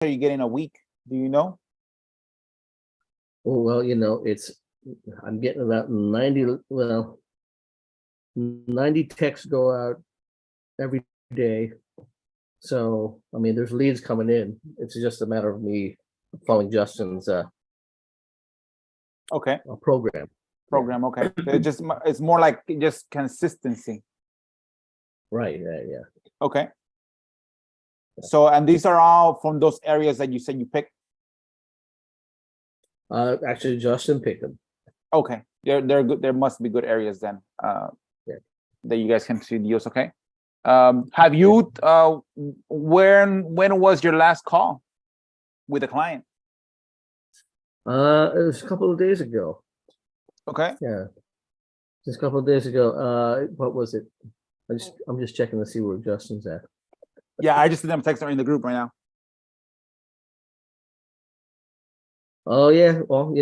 are you getting a week? Do you know? Oh, well, I'm getting about 90, 90 texts go out every day. So, I mean, there's leads coming in. It's just a matter of me following Justin's Okay. program. Program. Okay. It's more like just consistency. Right. Yeah. Okay. So, and these are all from those areas that you said you picked. Actually, Justin picked them. Okay. They're good. There must be good areas then. That you guys can see deals. Okay. Have you when was your last call with a client? It was a couple of days ago. Okay. Yeah, just a couple of days ago. What was it? I'm just checking to see where Justin's at. Yeah, I just sent them a text in the group right now. Oh yeah, well,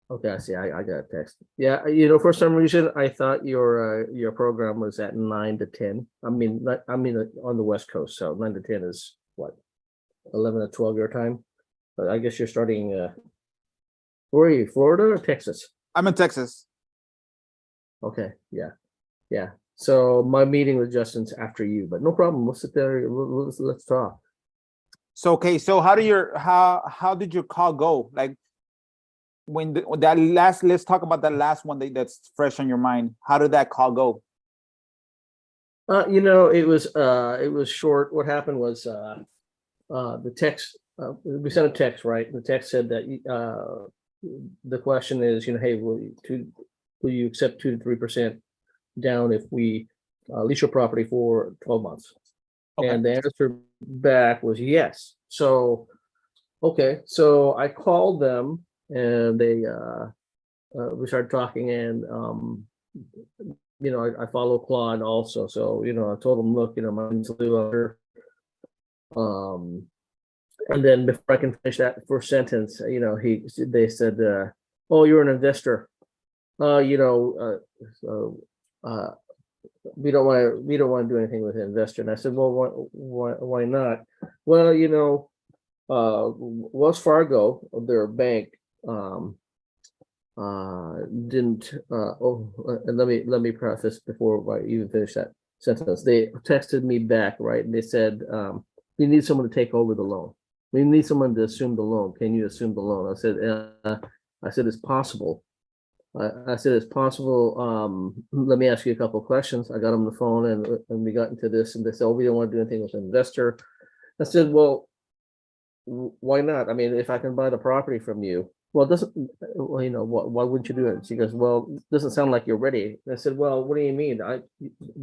okay, I see. I got a text. Yeah, for some reason I thought your program was at 9 to 10. I mean on the West Coast, so 9 to 10 is what, 11 to 12 your time. But I guess you're starting. Where are you, Florida or Texas? I'm in Texas. Okay, yeah. So my meeting with Justin's after you, but no problem. We'll sit there. Let's talk. So okay, so how did your call go? Like let's talk about that last one that's fresh on your mind. How did that call go? It was short. What happened was the text. We sent a text, right? The text said that the question is, hey, will you accept 2 to 3% down if we lease your property for 12 months? Okay. And the answer back was yes. So, okay, so I called them and they we started talking, and I follow Claude also. So, I told him, look, my name's Lou. And then before I can finish that first sentence, they said, oh, you're an investor. So we don't want to do anything with an investor. And I said, well, why not? Well, Wells Fargo, their bank, didn't. And let me preface before I even finish that sentence. They texted me back, right, and they said, we need someone to take over the loan. We need someone to assume the loan. Can you assume the loan? I said it's possible. I said it's possible. Let me ask you a couple of questions. I got them on the phone, and we got into this, and they said, oh, we don't want to do anything with an investor. I said, well, why not? I mean, if I can buy the property from you, well, why wouldn't you do it? She goes, well, it doesn't sound like you're ready. I said, well, what do you mean?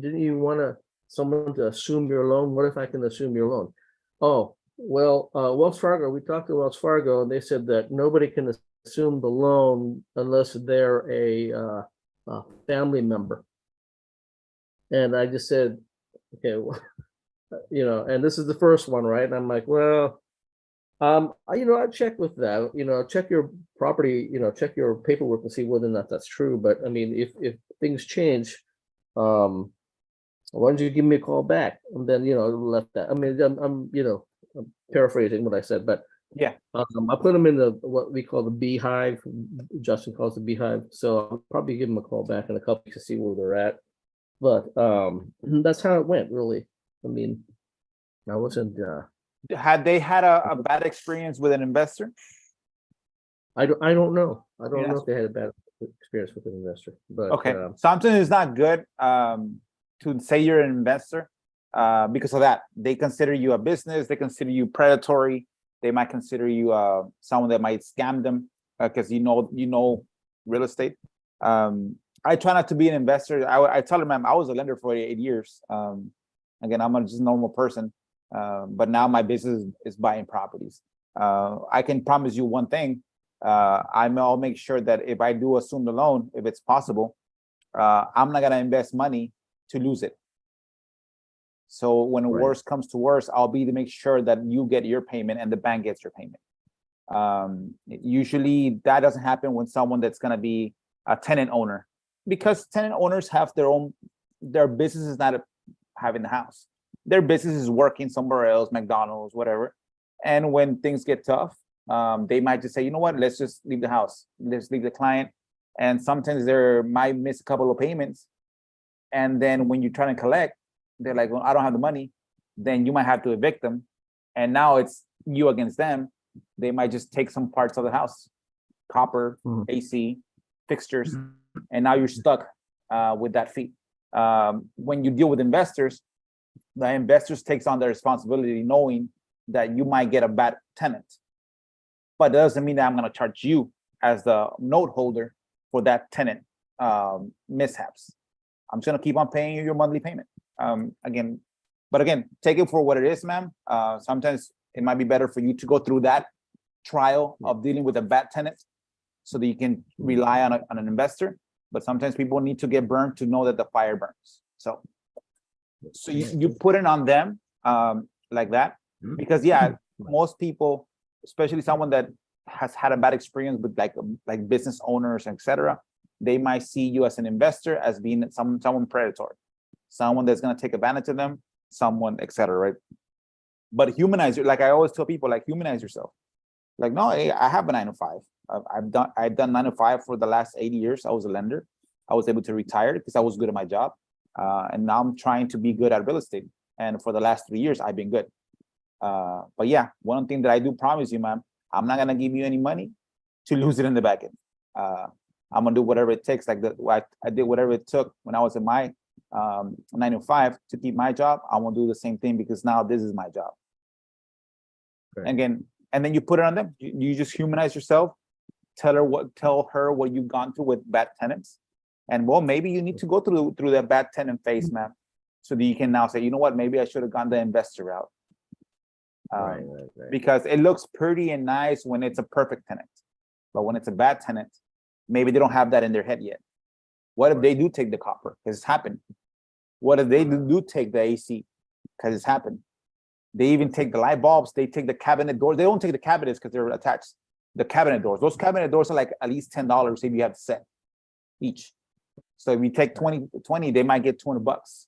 Didn't you want someone to assume your loan? What if I can assume your loan? Oh, well, Wells Fargo, we talked to Wells Fargo, and they said that nobody can assume the loan unless they're a family member. And I just said, okay, well, and this is the first one, right? And I'm like, well, I'd check with that, check your property, check your paperwork and see whether or not that's true. But I mean, if things change, why don't you give me a call back? And then, left that. I mean, I'm paraphrasing what I said, but yeah, I put them in what we call the beehive. Justin calls the beehive. So I'll probably give them a call back in a couple to see where they're at. But that's how it went, really. I mean, I wasn't. Had they had a bad experience with an investor? I don't know. I don't know if they had a bad experience with an investor. But okay, something is not good to say you're an investor because of that. They consider you a business. They consider you predatory. They might consider you someone that might scam them because you know real estate. I try not to be an investor. I tell them I was a lender for 8 years. Again, I'm just a normal person, but now my business is buying properties. I can promise you one thing. I'll make sure that if I do assume the loan, if it's possible, I'm not gonna invest money to lose it. So when worst comes to worst, I'll be to make sure that you get your payment and the bank gets your payment. Usually that doesn't happen when someone that's going to be a tenant owner, because tenant owners have their business is not having the house. Their business is working somewhere else, McDonald's, whatever. And when things get tough, they might just say, you know what, let's just leave the house, let's leave the client. And sometimes they might miss a couple of payments. And then when you're trying to collect, they're like, well, I don't have the money. Then you might have to evict them. And now it's you against them. They might just take some parts of the house, copper, AC, fixtures, and now you're stuck with that fee. When you deal with investors, the investors takes on the responsibility knowing that you might get a bad tenant. But that doesn't mean that I'm going to charge you as the note holder for that tenant mishaps. I'm just going to keep on paying you your monthly payment. Again, take it for what it is, ma'am. Sometimes it might be better for you to go through that trial of dealing with a bad tenant so that you can rely on an investor. But sometimes people need to get burned to know that the fire burns. So you put it on them like that, because most people, especially someone that has had a bad experience with like business owners, etc., they might see you as an investor as being someone predatory, someone that's going to take advantage of them, someone, etc., right? But humanize it. Like I always tell people, like, humanize yourself. Like, no, I have a 9 to 5. I've done 9 to 5 for the last 8 years. I was a lender. I was able to retire because I was good at my job. And now I'm trying to be good at real estate. And for the last 3 years, I've been good. But yeah, one thing that I do promise you, ma'am, I'm not gonna give you any money to lose it in the back end. I'm gonna do whatever it takes. Like I did whatever it took when I was in my 9 to 5 to keep my job. I won't do the same thing because now this is my job. Right. Again, and then you put it on them. You just humanize yourself. Tell her what you've gone through with bad tenants, and well, maybe you need to go through that bad tenant phase, ma'am, so that you can now say, you know what, maybe I should have gone the investor route. Right. Because it looks pretty and nice when it's a perfect tenant, but when it's a bad tenant, maybe they don't have that in their head yet. What if they do take the copper? Because it's happened. What if they do take the AC? Because it's happened. They even take the light bulbs. They take the cabinet doors. They don't take the cabinets because they're attached. The cabinet doors. Those cabinet doors are like at least $10 if you have to set each. So if you take 20, they might get $20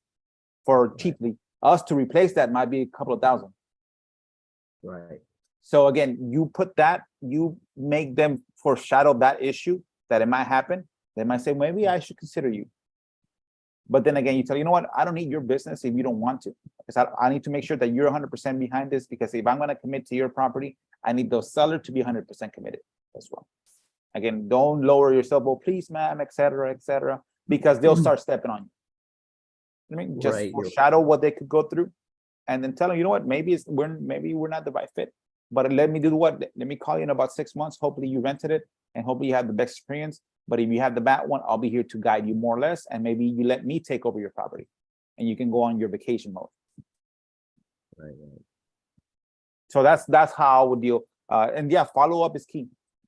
for cheaply. Us to replace that might be a couple of thousand. Right. So again, you put that, you make them foreshadow that issue that it might happen. They might say, maybe I should consider you. But then again, you tell, you know what, I don't need your business if you don't want to. Because I need to make sure that you're 100% behind this, because if I'm going to commit to your property, I need the seller to be 100% committed as well. Again, don't lower yourself, oh, please, ma'am, etc., because they'll start stepping on you. I mean, just foreshadow what they could go through, and then tell them, you know what, maybe we're not the right fit. But let me do what? Let me call you in about 6 months. Hopefully you rented it, and hopefully you have the best experience. But if you have the bad one, I'll be here to guide you more or less, and maybe you let me take over your property, and you can go on your vacation mode. Right. So that's how I would deal. And yeah, follow up is key.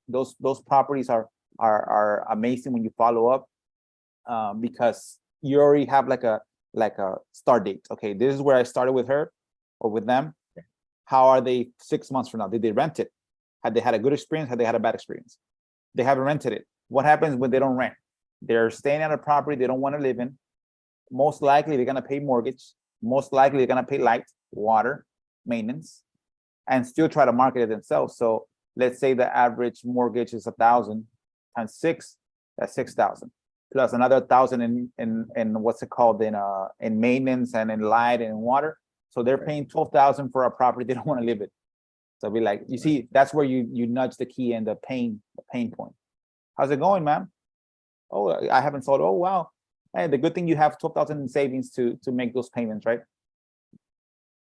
Those properties are amazing when you follow up, because you already have like a start date. Okay, this is where I started with her or with them. How are they 6 months from now? Did they rent it? Had they had a good experience? Had they had a bad experience? They haven't rented it. What happens when they don't rent? They're staying at a property they don't want to live in. Most likely they're going to pay mortgage. Most likely they're going to pay light, water, maintenance, and still try to market it themselves. So let's say the average mortgage is 1,000 times 6, that's 6,000, plus another 1,000 in what's it called, in maintenance and in light and in water. So they're paying 12,000 for a property they don't want to live in. So be like, you see, that's where you nudge the key and the pain point. How's it going, ma'am? Oh, I haven't sold. Oh, wow. Hey, the good thing you have 12,000 in savings to make those payments, right?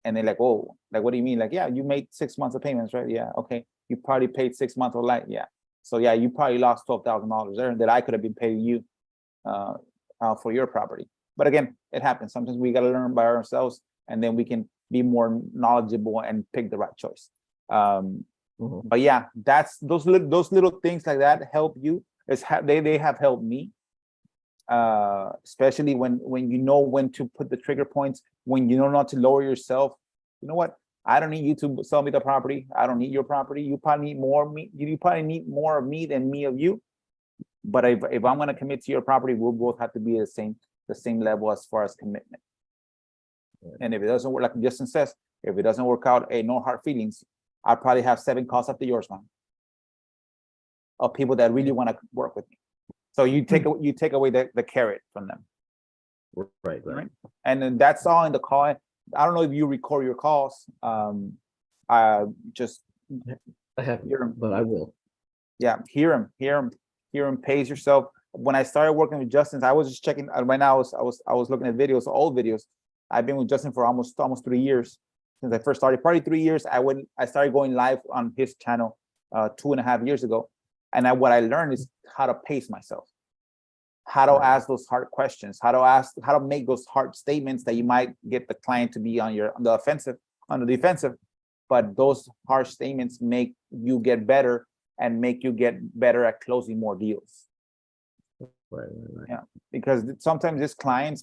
And they're like, oh, like, what do you mean? Like, yeah, you made 6 months of payments, right? Yeah, okay. You probably paid 6 months of light. Yeah. So yeah, you probably lost $12,000 there that I could have been paying you for your property. But again, it happens. Sometimes we got to learn by ourselves, and then we can be more knowledgeable and pick the right choice. But yeah, that's those little things like that help you. They have helped me, especially when you know when to put the trigger points, when you know not to lower yourself. You know what? I don't need you to sell me the property. I don't need your property. You probably need more of me. You probably need more of me than me of you. But if I'm going to commit to your property, we'll both have to be the same level as far as commitment. And if it doesn't work, like Justin says, if it doesn't work out, hey, no hard feelings. I probably have 7 calls after yours, man, of people that really want to work with me. So you take away the carrot from them. Right. And then that's all in the call. I don't know if you record your calls. Just I haven't, hear 'em. but I will. Yeah, hear him, pace yourself. When I started working with Justin, I was just checking. Right now, I was looking at videos, old videos. I've been with Justin for almost 3 years since I first started. Probably 3 years. I started going live on his channel 2.5 years ago, and what I learned is how to pace myself, how to ask those hard questions, how to make those hard statements that you might get the client to be on the defensive, but those harsh statements make you get better and make you get better at closing more deals. Right. Yeah, because sometimes these clients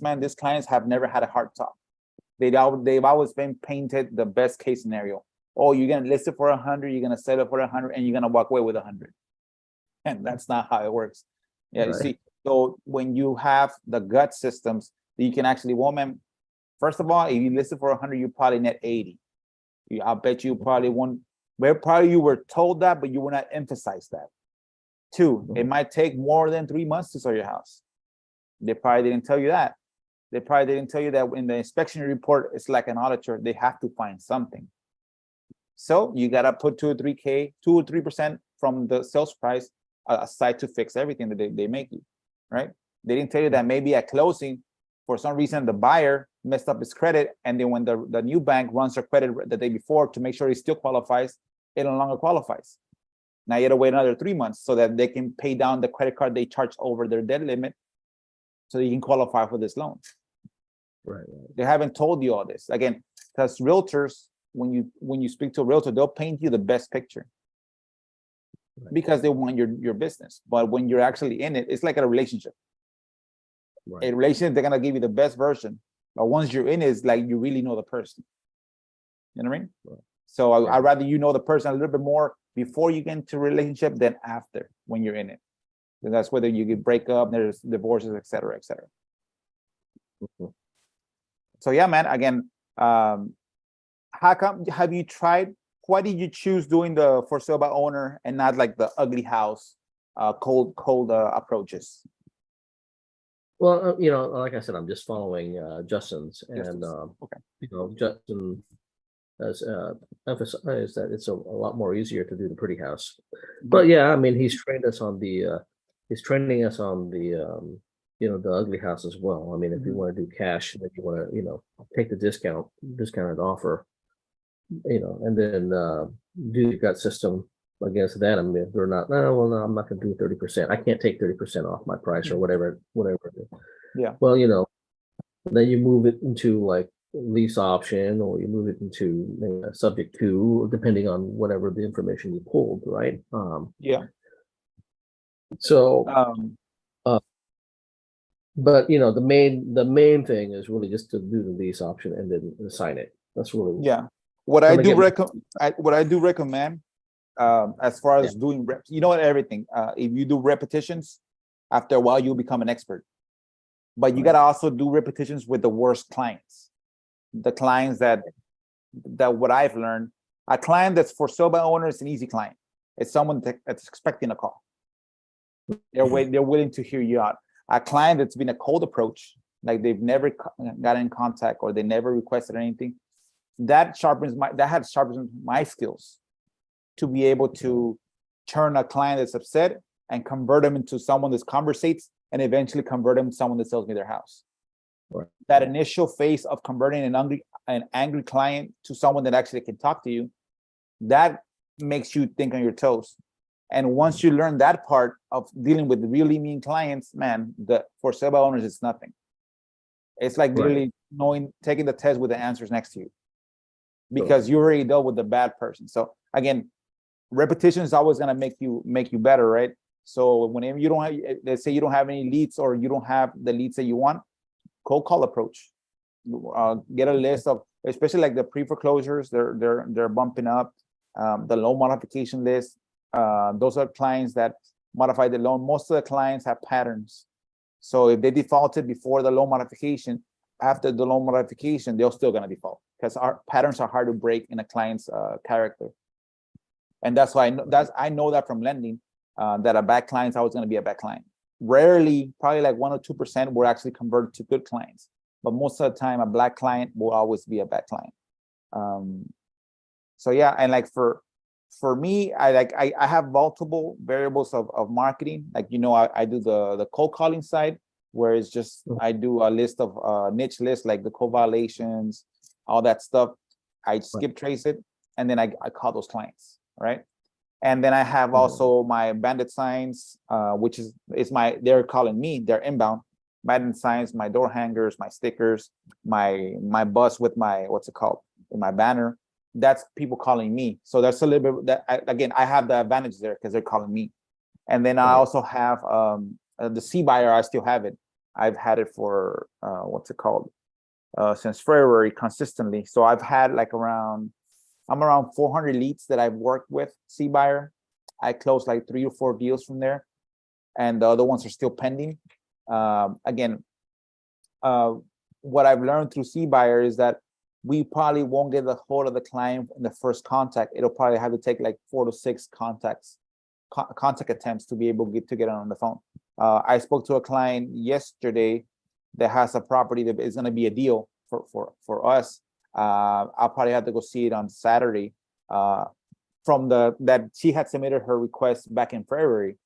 have never had a hard talk. They've always been painted the best case scenario. Oh, you're gonna list it for 100, you're gonna sell it for 100, and you're gonna walk away with 100. And that's not how it works. Yeah, you see. So when you have the gut systems, you can actually, woman, first of all, if you list it for 100, you probably net 80. I bet you probably won't. Well, probably you were told that, but you will not emphasize that. 2, it might take more than 3 months to sell your house. They probably didn't tell you that. They probably didn't tell you that in the inspection report, it's like an auditor, they have to find something. So you gotta put 2 or 3% from the sales price aside to fix everything that they make you, right? They didn't tell you that maybe at closing, for some reason, the buyer messed up his credit, and then when the new bank runs their credit the day before to make sure he still qualifies, it no longer qualifies. Now you have to wait another 3 months so that they can pay down the credit card they charged over their debt limit so that you can qualify for this loan. Right. They haven't told you all this. Again, because realtors, when you speak to a realtor, they'll paint you the best picture because they want your business. But when you're actually in it, it's like a relationship. A relationship, they're gonna give you the best version. But once you're in it, it's like you really know the person. You know what I mean? So I'd rather you know the person a little bit more before you get into a relationship than after when you're in it. And that's whether you get break up, there's divorces, et cetera, et cetera. So yeah, man, again, how come, have you tried, why did you choose doing the for sale by owner and not like the ugly house, cold approaches? Well, like I said, I'm just following Justin's, and Justin has emphasized that it's a lot more easier to do the pretty house. But yeah, I mean, he's training us on the the ugly house as well. I mean, if you want to do cash, and if you want to take the discounted offer, and then do the gut system against that. I mean, if they're not, no, I'm not going to do 30%. I can't take 30% off my price or whatever. Yeah. Well, then you move it into like lease option, or you move it into subject to, depending on whatever the information you pulled, right? Yeah. So, but the main thing is really just to do the lease option and then sign it. That's really What I do recommend, as far as doing reps, everything. If you do repetitions, after a while you'll become an expert. But you gotta also do repetitions with the worst clients, the clients that what I've learned. A client that's for sale by owner is an easy client. It's someone that's expecting a call. They're willing to hear you out. A client that's been a cold approach, like they've never got in contact or they never requested anything, that sharpens my skills to be able to turn a client that's upset and convert them into someone that conversates, and eventually convert them to someone that sells me their house. Right. That initial phase of converting an angry client to someone that actually can talk to you, that makes you think on your toes. And once you learn that part of dealing with really mean clients, man, the for sale by owners, it's nothing. It's like literally taking the test with the answers next to you, because you already dealt with the bad person. So again, repetition is always going to make you better, right? So whenever you don't have, let's say you don't have any leads, or you don't have the leads that you want, cold call approach. Get a list of, especially like the pre-foreclosures, they're bumping up. The loan modification list. Those are clients that modify the loan. Most of the clients have patterns. So if they defaulted before the loan modification, after the loan modification, they're still going to default, because our patterns are hard to break in a client's character. And that's why I know that from lending, that a bad client is always going to be a bad client. Rarely, probably like 1 or 2% will actually convert to good clients, but most of the time, a black client will always be a bad client. So yeah, and like for me, I have multiple variables of marketing. Like, you know, I do the cold calling side, where it's just I do a list of niche lists, like the code violations, all that stuff. I skip trace it, and then I call those clients, right? And then I have also my bandit signs, which is they're calling me, they're inbound. Bandit signs, my door hangers, my stickers, my bus with my, what's it called, in my banner. That's people calling me. So that's a little bit that again, I have the advantage there because they're calling me. And then I also have the C buyer. I still have it. I've had it for what's it called, since February consistently. So I've had like I'm around 400 leads that I've worked with C buyer. I closed like 3 or 4 deals from there, and the other ones are still pending. Again, what I've learned through C buyer is that we probably won't get the hold of the client in the first contact. It'll probably have to take like 4 to 6 contact attempts to be able to get on the phone. I spoke to a client yesterday that has a property that is going to be a deal for us. I'll probably have to go see it on Saturday. From that she had submitted her request back in February.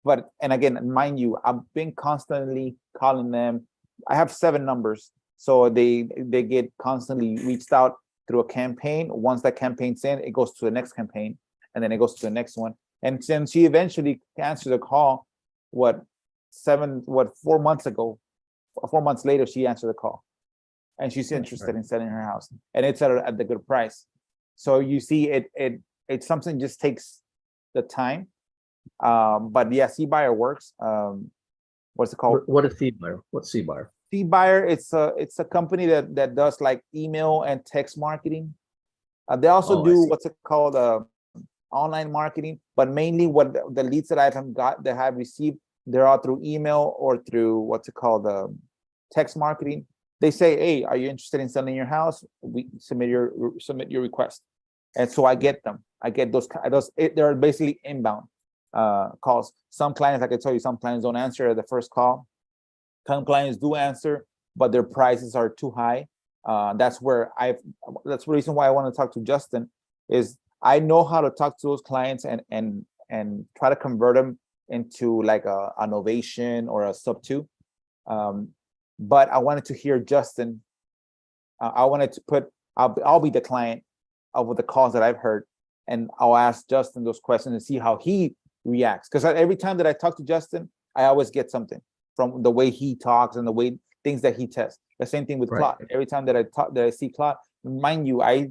But, and again, mind you, I've been constantly calling them. I have 7 numbers. So they get constantly reached out through a campaign. Once that campaign's in, it goes to the next campaign, and then it goes to the next one. And then she eventually answered the call, 4 months ago, 4 months later, she answered the call. And she's interested in selling her house. And it's at the good price. So you see, it something just takes the time. But yeah, C buyer works. What's it called? What is C buyer? What's C buyer? C buyer, it's a company that does like email and text marketing. They also do what's it called, online marketing, but mainly what the leads that I have received, they're all through email or through what's it called, text marketing. They say, hey, are you interested in selling your house? We submit your request, and so I get them. I get those. They're basically inbound calls. Some clients, like I told you, some clients don't answer the first call. Some clients do answer, but their prices are too high. That's the reason why I want to talk to Justin. Is I know how to talk to those clients and try to convert them into like an ovation or a sub 2. But I wanted to hear Justin. I wanted to I'll be the client of the calls that I've heard, and I'll ask Justin those questions and see how he reacts. Because every time that I talk to Justin, I always get something from the way he talks and the way things that he tests. The same thing with Claude. Every time that I see Claude, mind you, I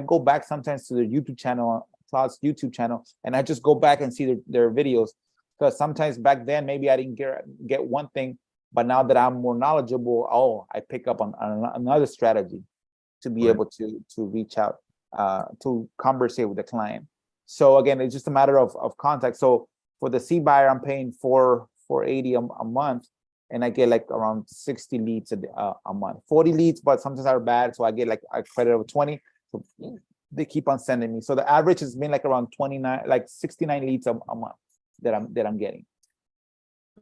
go back sometimes to the YouTube channel, Claude's YouTube channel, and I just go back and see their videos. Because sometimes back then maybe I didn't get one thing, but now that I'm more knowledgeable, I pick up on another strategy to be able to reach out, to conversate with the client. So again, it's just a matter of contact. So for the C buyer, I'm paying $480 a month, and I get like around 60 leads a month. 40 leads, but sometimes are bad, so I get like a credit of 20. So they keep on sending me. So the average has been like around 69 leads a month that I'm getting.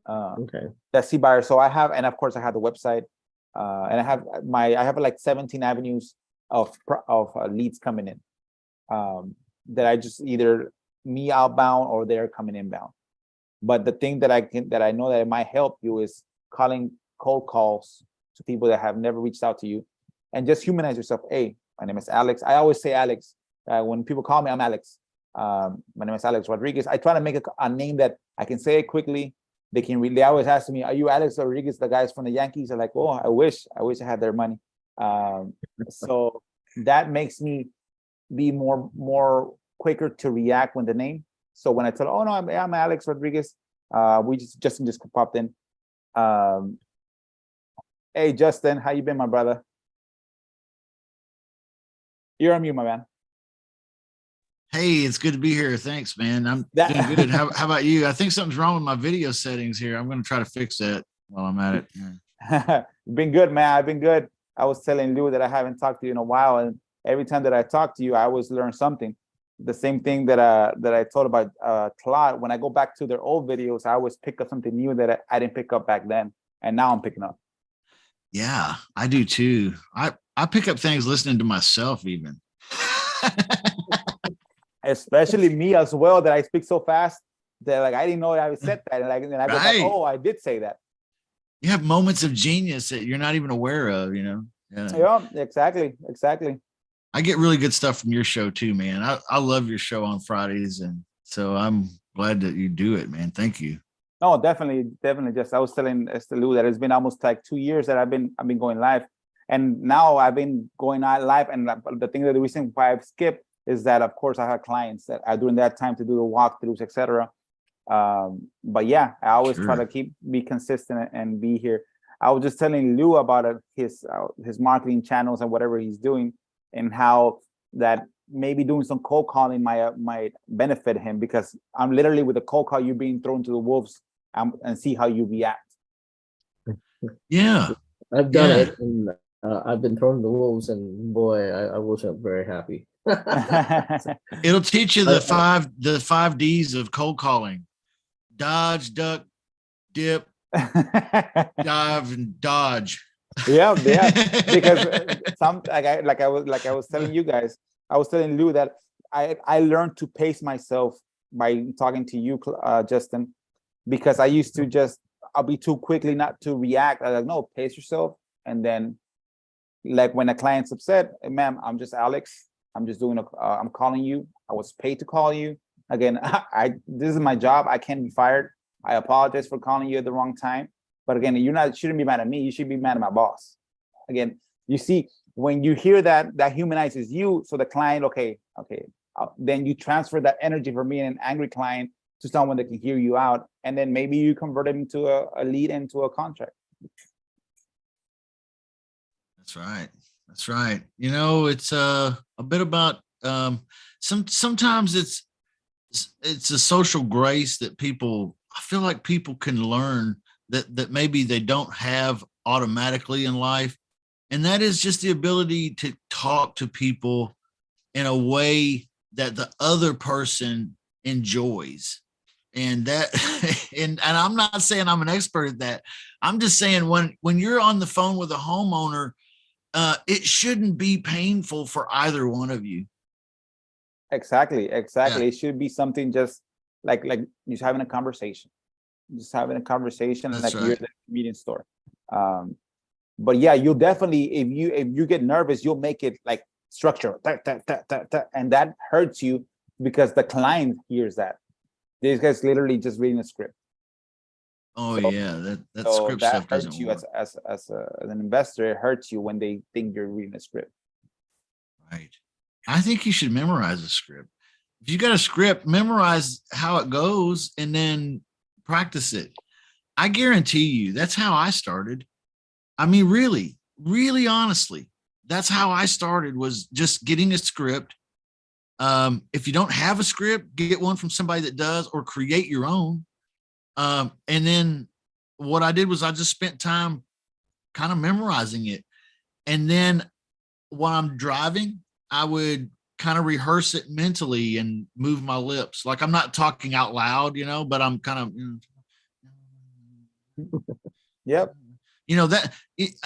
That C buyer. So I have, and of course I have the website, and I have like 17 avenues of leads coming in, that I just either me outbound or they're coming inbound. But the thing that I know that it might help you is calling cold calls to people that have never reached out to you, and just humanize yourself. Hey, my name is Alex. I always say Alex. When people call me, I'm Alex. My name is Alex Rodriguez. I try to make a name that I can say it quickly. They can read. They always ask me, "Are you Alex Rodriguez, the guys from the Yankees?" I'm like, "Oh, I wish I had their money." So that makes me be more quicker to react when the name. So when I tell, "Oh no, I'm Alex Rodriguez," Justin just popped in. Hey Justin, how you been, my brother? You're on mute, my man. Hey, it's good to be here. Thanks, man. I'm doing good. How about you? I think something's wrong with my video settings here. I'm going to try to fix that while I'm at it. Been good, man. I've been good. I was telling Lou that I haven't talked to you in a while, and every time that I talk to you, I always learn something. the same thing that I told about Claude. When I go back to their old videos, I always pick up something new that I didn't pick up back then, and now I'm picking up. Yeah, I do too. I pick up things listening to myself even. Especially me as well, that I speak so fast that like I didn't know I said that, and I go back, Right. oh, I did say that. You have moments of genius that you're not even aware of, Yeah, exactly. I get really good stuff from your show too, man. I love your show on Fridays, and so I'm glad that you do it, man. Thank you. No, definitely. Just I was telling Lou that it's been almost like 2 years that I've been going live, and now I've been going out live. And the reason why I've skipped is that, of course, I have clients that are during that time to do the walkthroughs, etc. But yeah, I always try to be consistent and be here. I was just telling Lou about his marketing channels and whatever he's doing, and how that maybe doing some cold calling might benefit him, because I'm literally with a cold call, you're being thrown to the wolves, and see how you react. Yeah, I've done it, and I've been thrown to the wolves, and boy, I wasn't very happy. It'll teach you the five D's of cold calling: dodge, duck, dip, dive, and dodge. Yeah, because I was telling you guys, I was telling Lou that I learned to pace myself by talking to you, Justin, because I used to I'll be too quickly not to react. I like, no, pace yourself. And then, like, when a client's upset, hey, ma'am, I'm just Alex. I'm just doing I'm calling you. I was paid to call you. Again, this is my job. I can't be fired. I apologize for calling you at the wrong time. But again, shouldn't be mad at me. You should be mad at my boss. Again, you see, when you hear that humanizes you. So the client, okay, then you transfer that energy from being an angry client to someone that can hear you out, and then maybe you convert it into a lead, into a contract. That's right. That's right. It's a bit about sometimes it's a social grace that I feel like people can learn that maybe they don't have automatically in life. And that is just the ability to talk to people in a way that the other person enjoys. And that, and I'm not saying I'm an expert at that. I'm just saying when you're on the phone with a homeowner, it shouldn't be painful for either one of you. Exactly. Yeah. It should be something just like just having a conversation. That's like right. You're at the convenience store. But yeah, you'll definitely, if you get nervous, you'll make it like structure, and that hurts you because the client hears that. These guys literally just reading a script. Oh, so, yeah, that script stuff doesn't you work. as an investor. It hurts you when they think you're reading a script. Right. I think you should memorize a script. If you got a script, memorize how it goes and then practice it. I guarantee you that's how I started. I mean, really, really honestly, that's how I started, was just getting a script. If you don't have a script, get one from somebody that does, or create your own. And then what I did was I just spent time kind of memorizing it. And then while I'm driving, I would kind of rehearse it mentally and move my lips. Like, I'm not talking out loud, but I'm kind of, yep.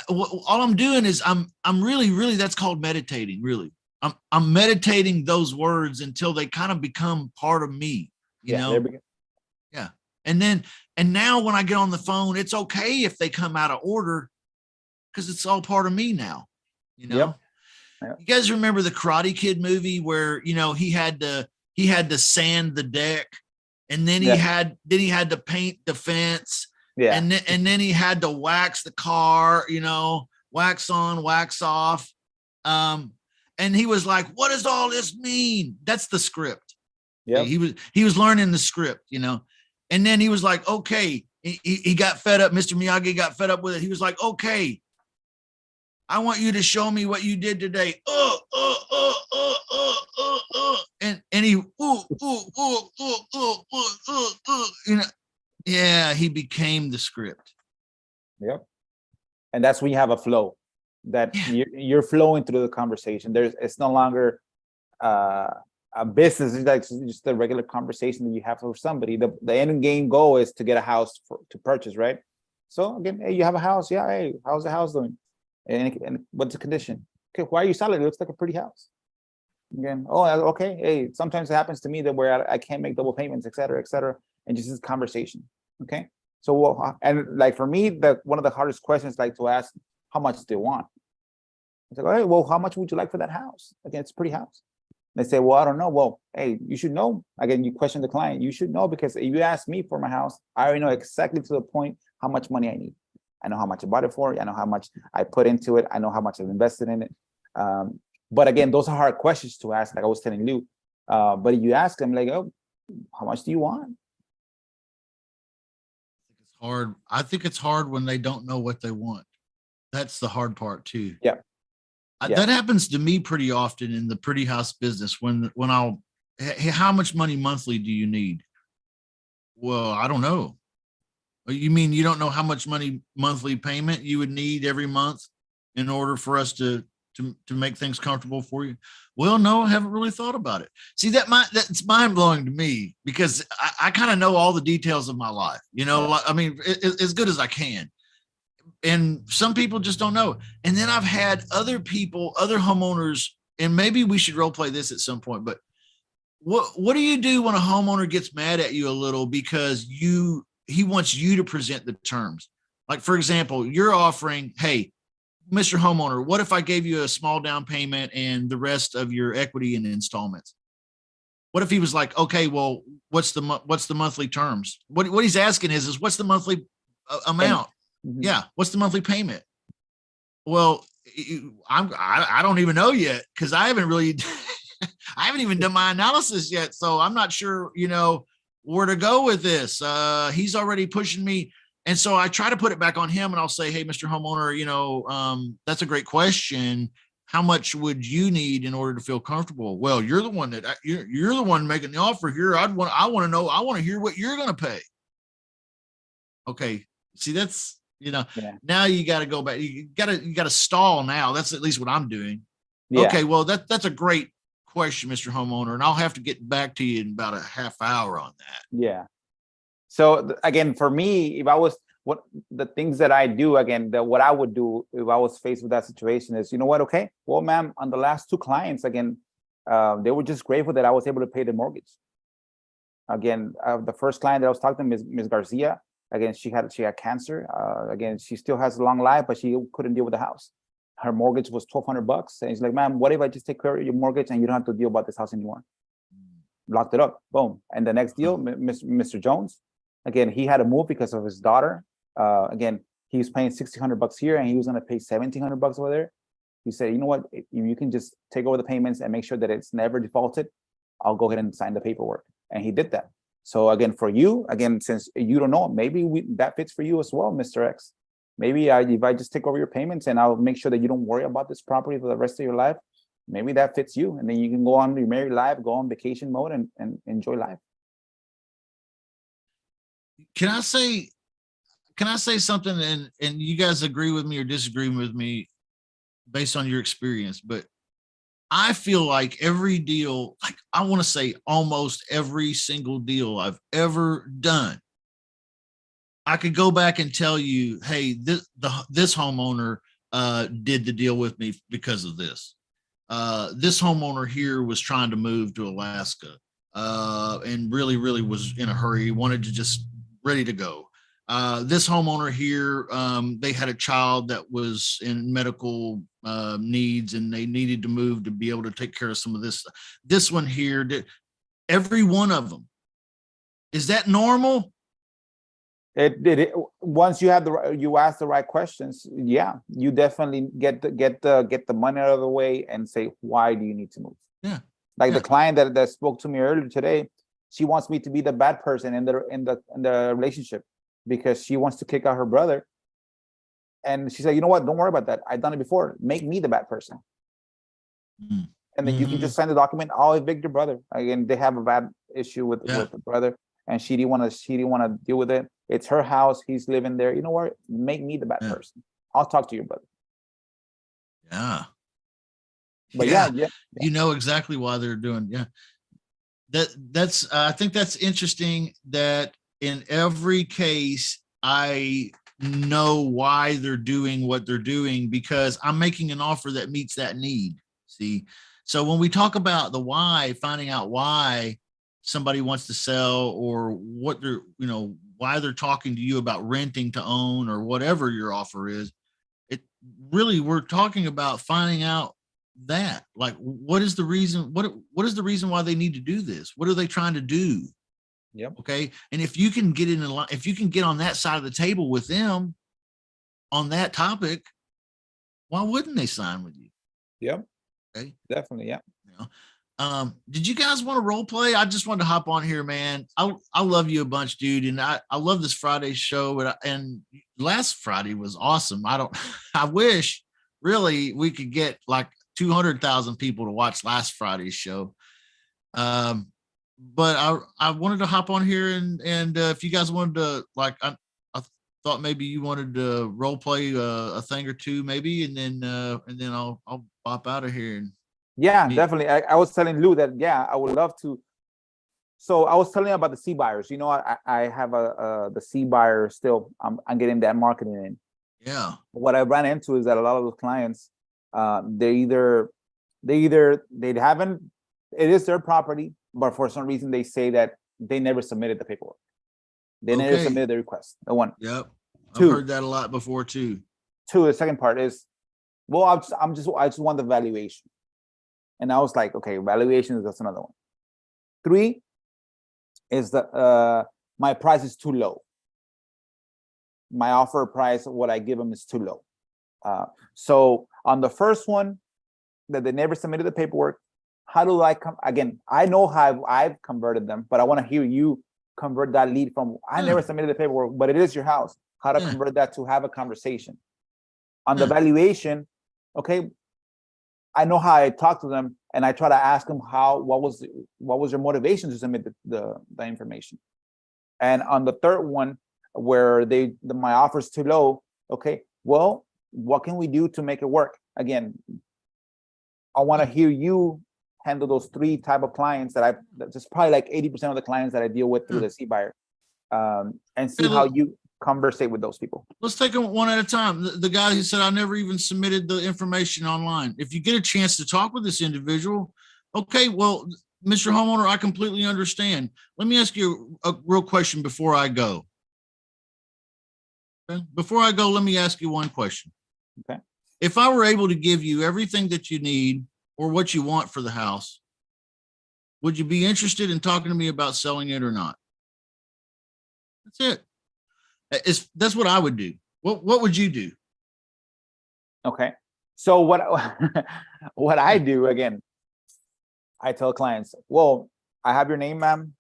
All I'm doing is I'm really, that's called meditating. Really. I'm meditating those words until they kind of become part of me, you know? Yeah. And now when I get on the phone, it's okay if they come out of order, because it's all part of me now, Yep. You guys remember the Karate Kid movie where, he had to sand the deck, and then he had to paint the fence. Yeah. And then he had to wax the car, wax on, wax off. And he was like, what does all this mean? That's the script. Yeah. He was learning the script, and then he was like, okay, he got fed up. Mr. Miyagi got fed up with it. He was like, okay, I want you to show me what you did today. And he, yeah, he became the script. Yep. And that's when you have a flow, that you're flowing through the conversation. It's no longer a business is like just a regular conversation that you have with somebody. The end game goal is to get a house to purchase, right? So again, hey, you have a house, yeah. Hey, how's the house doing? And what's the condition? Okay, why are you selling? It looks like a pretty house. Again, oh, okay. Hey, sometimes it happens to me that where I can't make double payments, et cetera, and just this conversation. Okay, so and like for me, one of the hardest questions like to ask, how much do they want? It's like, hey, well, how much would you like for that house? Again, it's a pretty house. They say, well, I don't know. Well, hey, you should know. Again, you question the client. You should know, because if you ask me for my house, I already know exactly to the point how much money I need. I know how much I bought it for. I know how much I put into it. I know how much I've invested in it. But again, those are hard questions to ask, like I was telling Lou. But you ask them like, oh, how much do you want? It's hard. I think it's hard when they don't know what they want. That's the hard part too. Yeah. Yeah. That happens to me pretty often in the pretty house business when I'll, hey, how much money monthly do you need? Well, I don't know. You mean you don't know how much money monthly payment you would need every month in order for us to make things comfortable for you? Well, no, I haven't really thought about it. See, that's mind blowing to me, because I kind of know all the details of my life, you know, I mean, as good as I can. And some people just don't know. And then I've had other people, other homeowners, and maybe we should role play this at some point, but what do you do when a homeowner gets mad at you a little because he wants you to present the terms? Like, for example, you're offering, hey, Mr. Homeowner, what if I gave you a small down payment and the rest of your equity in installments? What if he was like, okay, well, what's the monthly terms? What he's asking is what's the monthly amount? Mm-hmm. Yeah. What's the monthly payment? Well, I don't even know yet, because I haven't really, I haven't even done my analysis yet. So I'm not sure, you know, where to go with this. He's already pushing me. And so I try to put it back on him, and I'll say, hey, Mr. Homeowner, you know, that's a great question. How much would you need in order to feel comfortable? Well, you're the one that you're the one making the offer here. I want to know. I want to hear what you're going to pay. Okay. See, that's, you know, now you got to go back. You got to stall now. That's at least what I'm doing. Yeah. Okay. Well, that's a great question, Mr. Homeowner. And I'll have to get back to you in about a half hour on that. Yeah. So again, for me, if I was the things that I do, again, what I would do if I was faced with that situation is, you know what? Okay, well, ma'am, on the last two clients, again, they were just grateful that I was able to pay the mortgage. Again, the first client that I was talking to, Ms. Garcia, again, she had cancer. Again, she still has a long life, but she couldn't deal with the house. Her mortgage was $1,200, and he's like, ma'am, what if I just take care of your mortgage and you don't have to deal about this house anymore? Locked it up, boom. And the next deal, Mr. Jones, again, he had to move because of his daughter. Again, he was paying $1,600 here, and he was going to pay $1,700 over there. He said, you know what, if you can just take over the payments and make sure that it's never defaulted, I'll go ahead and sign the paperwork. And he did that. So again, for you, again, since you don't know, maybe that fits for you as well, Mr. X. Maybe if I just take over your payments and I'll make sure that you don't worry about this property for the rest of your life, maybe that fits you. And then you can go on your married life, go on vacation mode and enjoy life. Can I say something, and you guys agree with me or disagree with me based on your experience? But I feel like every deal, like I want to say almost every single deal I've ever done, I could go back and tell you, hey, this homeowner did the deal with me because of this. This homeowner here was trying to move to Alaska and really, really was in a hurry, wanted to just ready to go. This homeowner here, they had a child that was in medical needs, and they needed to move to be able to take care of some of this. This one here, every one of them. Is that normal? It once you have you ask the right questions, yeah, you definitely get the money out of the way and say, why do you need to move? Yeah. Like the client that spoke to me earlier today, she wants me to be the bad person in the relationship because she wants to kick out her brother. And she said, you know what? Don't worry about that. I've done it before. Make me the bad person. Mm-hmm. And then you can just sign the document. I'll evict your brother. Again, they have a bad issue with the brother, and she didn't want to deal with it. It's her house. He's living there. You know what? Make me the bad person. I'll talk to your brother. Yeah. But yeah. You know exactly why they're doing. Yeah. That's I think that's interesting that in every case I know why they're doing what they're doing because I'm making an offer that meets that need. See, so when we talk about the why, finding out why somebody wants to sell or what they're, why they're talking to you about renting to own or whatever your offer is, it really, we're talking about finding out that, like, what is the reason, what is the reason why they need to do this? What are they trying to do? Yep. Okay. And if you can get in a lot, if you can get on that side of the table with them on that topic, why wouldn't they sign with you? Yep. Okay. Definitely. Yeah. Did you guys want to role play? I just wanted to hop on here, man. I love you a bunch, dude. And I love this Friday show, and last Friday was awesome. I wish really we could get like 200,000 people to watch last Friday's show. But I wanted to hop on here and if you guys wanted to, like, I thought maybe you wanted to role play a thing or two, maybe, and then I'll pop out of here. And Yeah, definitely. I was telling Lou that, yeah, I would love to. So I was telling you about the C buyers. I have the C buyer still. I'm getting that marketing in. yeah, What I ran into is that a lot of those clients, they haven't, it is their property, but for some reason they say that they never submitted the paperwork. They never Okay. submitted the request. The one. Yep. Two. I've heard that a lot before too. Two, the second part is, well, I just want the valuation. And I was like, okay, valuation is just another one. Three is my price is too low. My offer price, what I give them is too low. So on the first one, that they never submitted the paperwork, how do I come? Again, I know how I've converted them, but I want to hear you convert that lead from, I never submitted the paperwork, but it is your house. How to convert that to have a conversation. On the valuation, okay, I know how I talk to them, and I try to ask them what was your motivation to submit the information. And on the third one, where my offer is too low, okay, well, what can we do to make it work? Again, I want to hear you handle those three type of clients that's just probably like 80% of the clients that I deal with through the C buyer, and see how you conversate with those people. Let's take them one at a time. The guy who said, I never even submitted the information online. If you get a chance to talk with this individual, okay, well, Mr. Homeowner, I completely understand. Let me ask you a real question before I go. Okay? Before I go, let me ask you one question. Okay. If I were able to give you everything that you need or what you want for the house, would you be interested in talking to me about selling it or not? That's it. That's what I would do. What would you do? Okay. So what I do, again, I tell clients, well, I have your name, ma'am.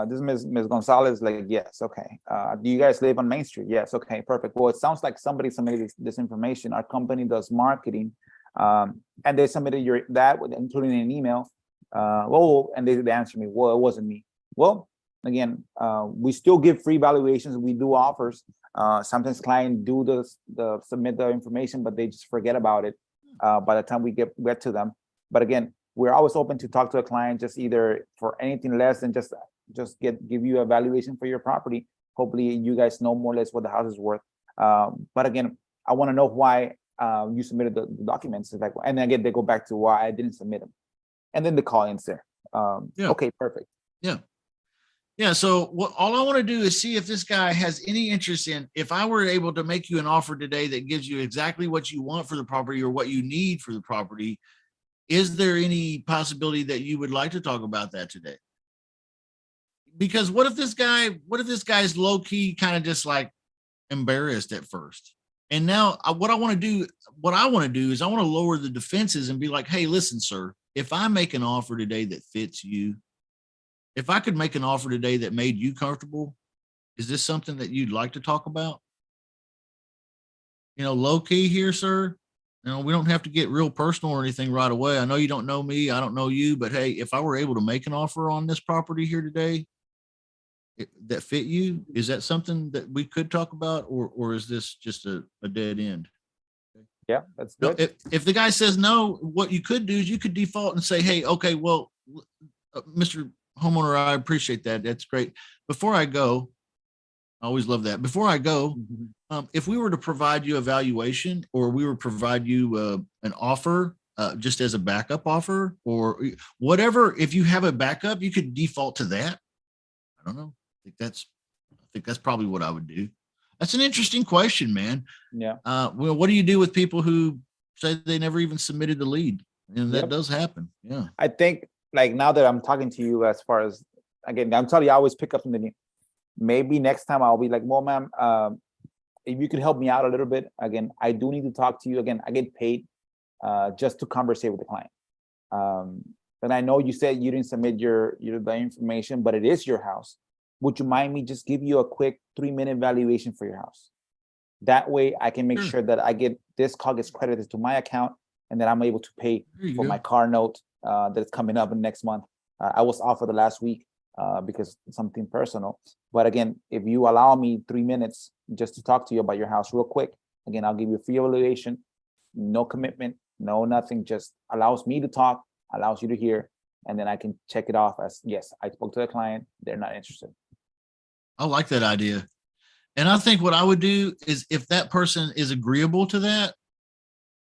This is Ms. Gonzalez. Like, yes, okay. Do you guys live on Main Street? Yes, okay, perfect. Well, it sounds like somebody submitted this information. Our company does marketing, and they submitted including an email. And they answered me, well, it wasn't me. Well, again, we still give free valuations. We do offers. Sometimes clients do submit the information, but they just forget about it by the time we get to them. But again, we're always open to talk to a client, just either for anything less than just give you a valuation for your property. Hopefully you guys know more or less what the house is worth. But again, I want to know why you submitted the documents. Like, and then again, they go back to why I didn't submit them. And then the call-ins there. Okay, perfect. Yeah. So all I want to do is see if this guy has any interest in, if I were able to make you an offer today that gives you exactly what you want for the property or what you need for the property, is there any possibility that you would like to talk about that today? Because what if this guy's low key kind of just like embarrassed at first? And now what I want to do is I want to lower the defenses and be like, hey, listen, sir, if I make an offer today that fits you, if I could make an offer today that made you comfortable, is this something that you'd like to talk about? Low key here, sir. We don't have to get real personal or anything right away. I know you don't know me. I don't know you, but hey, if I were able to make an offer on this property here today that fit you, is that something that we could talk about, or is this just a dead end? Yeah, that's good. If the guy says no, what you could do is you could default and say, hey, okay, well, Mr. homeowner, I appreciate that. That's great. Before I go, I always love that. Before I go, if we were to provide you a valuation, or we were to provide you an offer, just as a backup offer, or whatever, if you have a backup, you could default to that. I don't know. I think that's probably what I would do. That's an interesting question, man. Yeah. Well, what do you do with people who say they never even submitted the lead? And that Yep. does happen. Yeah. I think like now that I'm talking to you, as far as, again, I'm telling you, I always pick up something new. Maybe next time I'll be like, well, ma'am, if you could help me out a little bit, again, I do need to talk to you. Again, I get paid just to conversate with the client. And I know you said you didn't submit the information, but it is your house. Would you mind me just give you a quick 3-minute valuation for your house? That way I can make sure that this call gets credited to my account, and that I'm able to pay for my car note that's coming up in next month. I was off for the last week because something personal. But again, if you allow me 3 minutes just to talk to you about your house real quick, again, I'll give you a free evaluation, no commitment, no nothing, just allows me to talk, allows you to hear, and then I can check it off as, yes, I spoke to the client, they're not interested. I like that idea. And I think what I would do is, if that person is agreeable to that,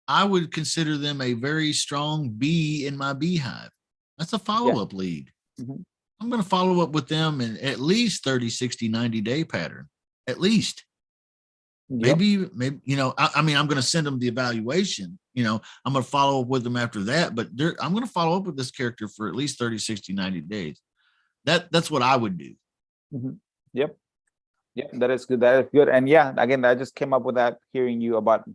I would consider them a very strong bee in my beehive. That's a follow-up lead. Mhm. I'm going to follow up with them in at least 30, 60, 90-day pattern, at least. Yep. Maybe, I mean, I'm going to send them the evaluation, I'm going to follow up with them after that, but I'm going to follow up with this character for at least 30, 60, 90 days. That's what I would do. Mhm. Yep. Yep. That is good. That is good. And yeah, again, I just came up with that hearing you about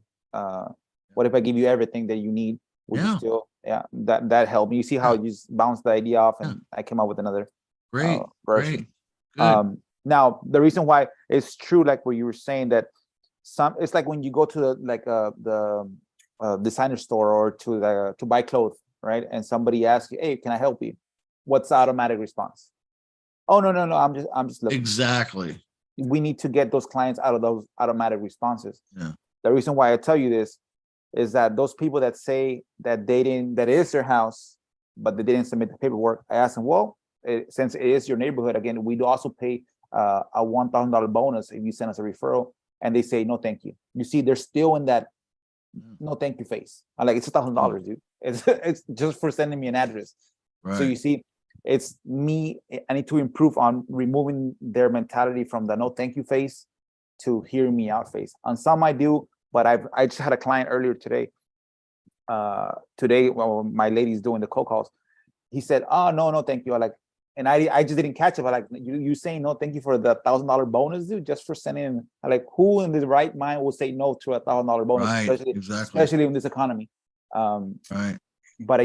what if I give you everything that you need? Would you still, that helped me. You see how you just bounced the idea off, and I came up with another Great. version. Good. Now the reason why it's true, like what you were saying, that it's like when you go to the designer store or to buy clothes, right? And somebody asks you, hey, can I help you? What's the automatic response? Oh, no, I'm just looking. Exactly. We need to get those clients out of those automatic responses. Yeah. The reason why I tell you this is that those people that say that that is their house, but they didn't submit the paperwork, I ask them, well, since it is your neighborhood, again, we do also pay a $1,000 bonus if you send us a referral. And they say, no, thank you. You see, they're still in that no thank you face. I'm like, it's $1,000, dude. It's just for sending me an address. Right. So you see, it's me. I need to improve on removing their mentality from the no thank you face to hearing me out face. On some I do, but I just had a client earlier today. Well, my lady's doing the cold calls. He said, oh, no, thank you. And I just didn't catch it. But like, you saying no thank you for the $1,000 bonus, dude, just for sending in. Like, who in the right mind will say no to a $1,000 bonus, Right. especially in this economy? Right. But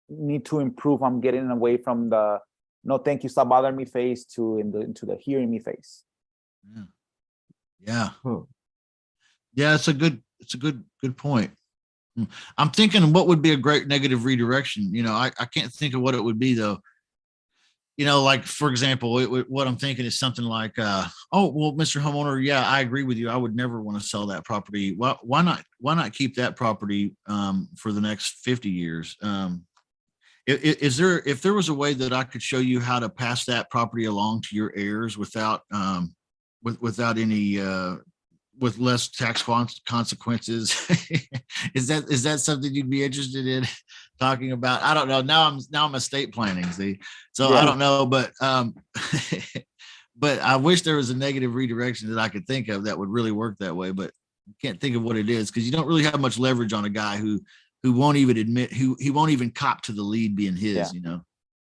need to improve on getting away from the no thank you, stop bothering me face into the hearing me face. Yeah. Yeah, it's a good point. I'm thinking what would be a great negative redirection. I can't think of what it would be though. Like, for example, what I'm thinking is something like, oh, well, Mr. Homeowner, yeah, I agree with you. I would never want to sell that property. Well, why not keep that property for the next 50 years? If there was a way that I could show you how to pass that property along to your heirs without any with less tax consequences, is that something you'd be interested in talking about? I don't know. Now I'm estate planning, see, so I don't know, but but I wish there was a negative redirection that I could think of that would really work that way, but I can't think of what it is, because you don't really have much leverage on a guy who won't even admit, he won't even cop to the lead being his.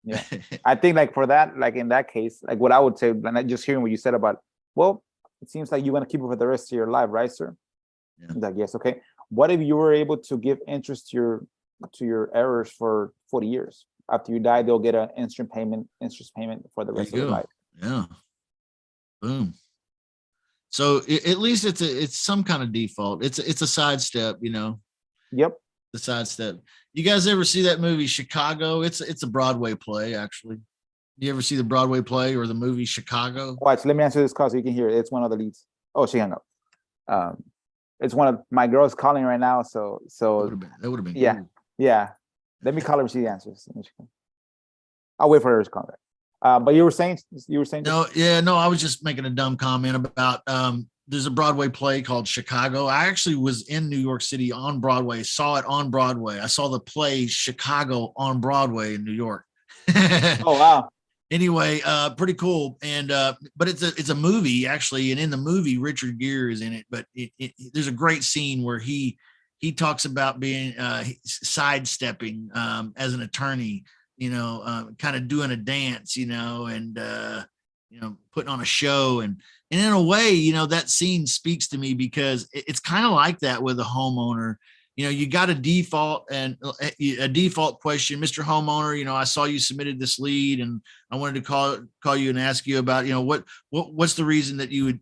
Yeah. I think like for that, like in that case, like what I would say, and I just hearing what you said about, well, it seems like you're going to keep it for the rest of your life, right, sir? Yeah. Like, yes. Okay. What if you were able to give interest to your heirs for 40 years? After you die, they'll get an interest payment for the rest of their life. Yeah. Boom. So at least it's some kind of default. It's a sidestep, Yep. The sidestep. You guys ever see that movie Chicago? It's a Broadway play, actually. You ever see the Broadway play or the movie Chicago? Watch. Let me answer this call so you can hear it. It's one of the leads. Oh, she hung up. It's one of my girls calling right now. So that would have been yeah, cool. yeah. Let me call her when she answers. I'll wait for her to come back. But you were saying. No, yeah, no, I was just making a dumb comment about there's a Broadway play called Chicago. I actually was in New York City on Broadway, saw it on Broadway. I saw the play Chicago on Broadway in New York. Oh wow. Anyway, pretty cool. And but it's a movie actually, and in the movie Richard Gere is in it. But there's a great scene where he talks about being sidestepping as an attorney, kind of doing a dance, and putting on a show, and in a way, that scene speaks to me because it's kind of like that with a homeowner. You got a default question, Mr. Homeowner. I saw you submitted this lead, and I wanted to call you and ask you about, what's the reason that you would,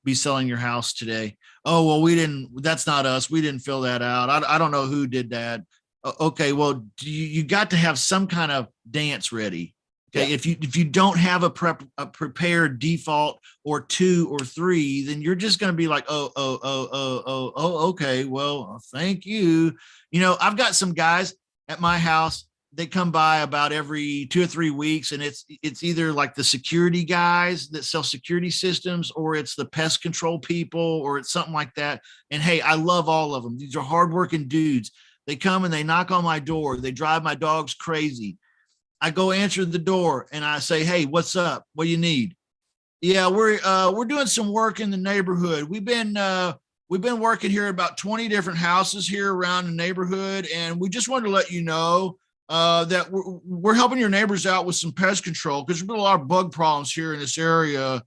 be selling your house today? Oh, well, that's not us. We didn't fill that out. I don't know who did that. Okay, well, you got to have some kind of dance ready. Okay, yeah. If you don't have a prepared default or 2 or 3, then you're just going to be like, okay, well, thank you. I've got some guys at my house. They come by about every 2 or 3 weeks, and it's either like the security guys that sell security systems, or it's the pest control people, or it's something like that. And hey, I love all of them. These are hardworking dudes. They come and they knock on my door. They drive my dogs crazy. I go answer the door and I say, hey, what's up? What do you need? Yeah, we're doing some work in the neighborhood. We've been working here about 20 different houses here around the neighborhood, and we just wanted to let you know that we're helping your neighbors out with some pest control because there's been a lot of bug problems here in this area.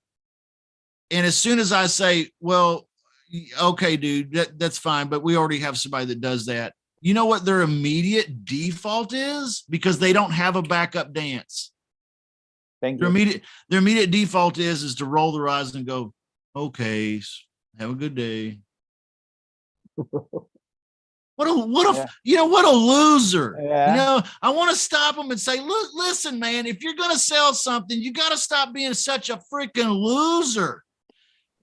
And as soon as I say, well, okay, dude, that's fine, but we already have somebody that does that. You know what their immediate default is? Because they don't have a backup dance. Thank you. Their immediate default is to roll their eyes and go, okay, have a good day. What a loser. Yeah. I want to stop them and say, look, listen, man, if you're going to sell something, you got to stop being such a freaking loser.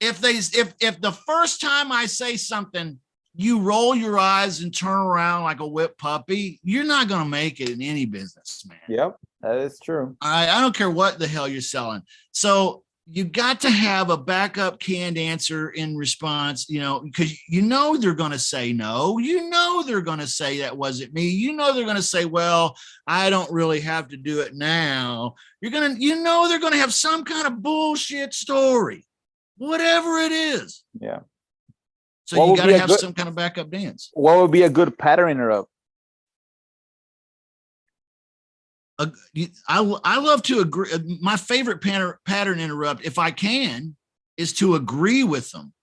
If the first time I say something, you roll your eyes and turn around like a whipped puppy, you're not going to make it in any business, man. Yep, that is true. I don't care what the hell you're selling. So you got to have a backup canned answer in response, because they're going to say no. They're going to say that wasn't me. They're going to say, well, I don't really have to do it now. They're going to have some kind of bullshit story, whatever it is. Yeah. So you got to have some kind of backup dance. What would be a good pattern interrupt? I love to agree. My favorite pattern interrupt, if I can, is to agree with them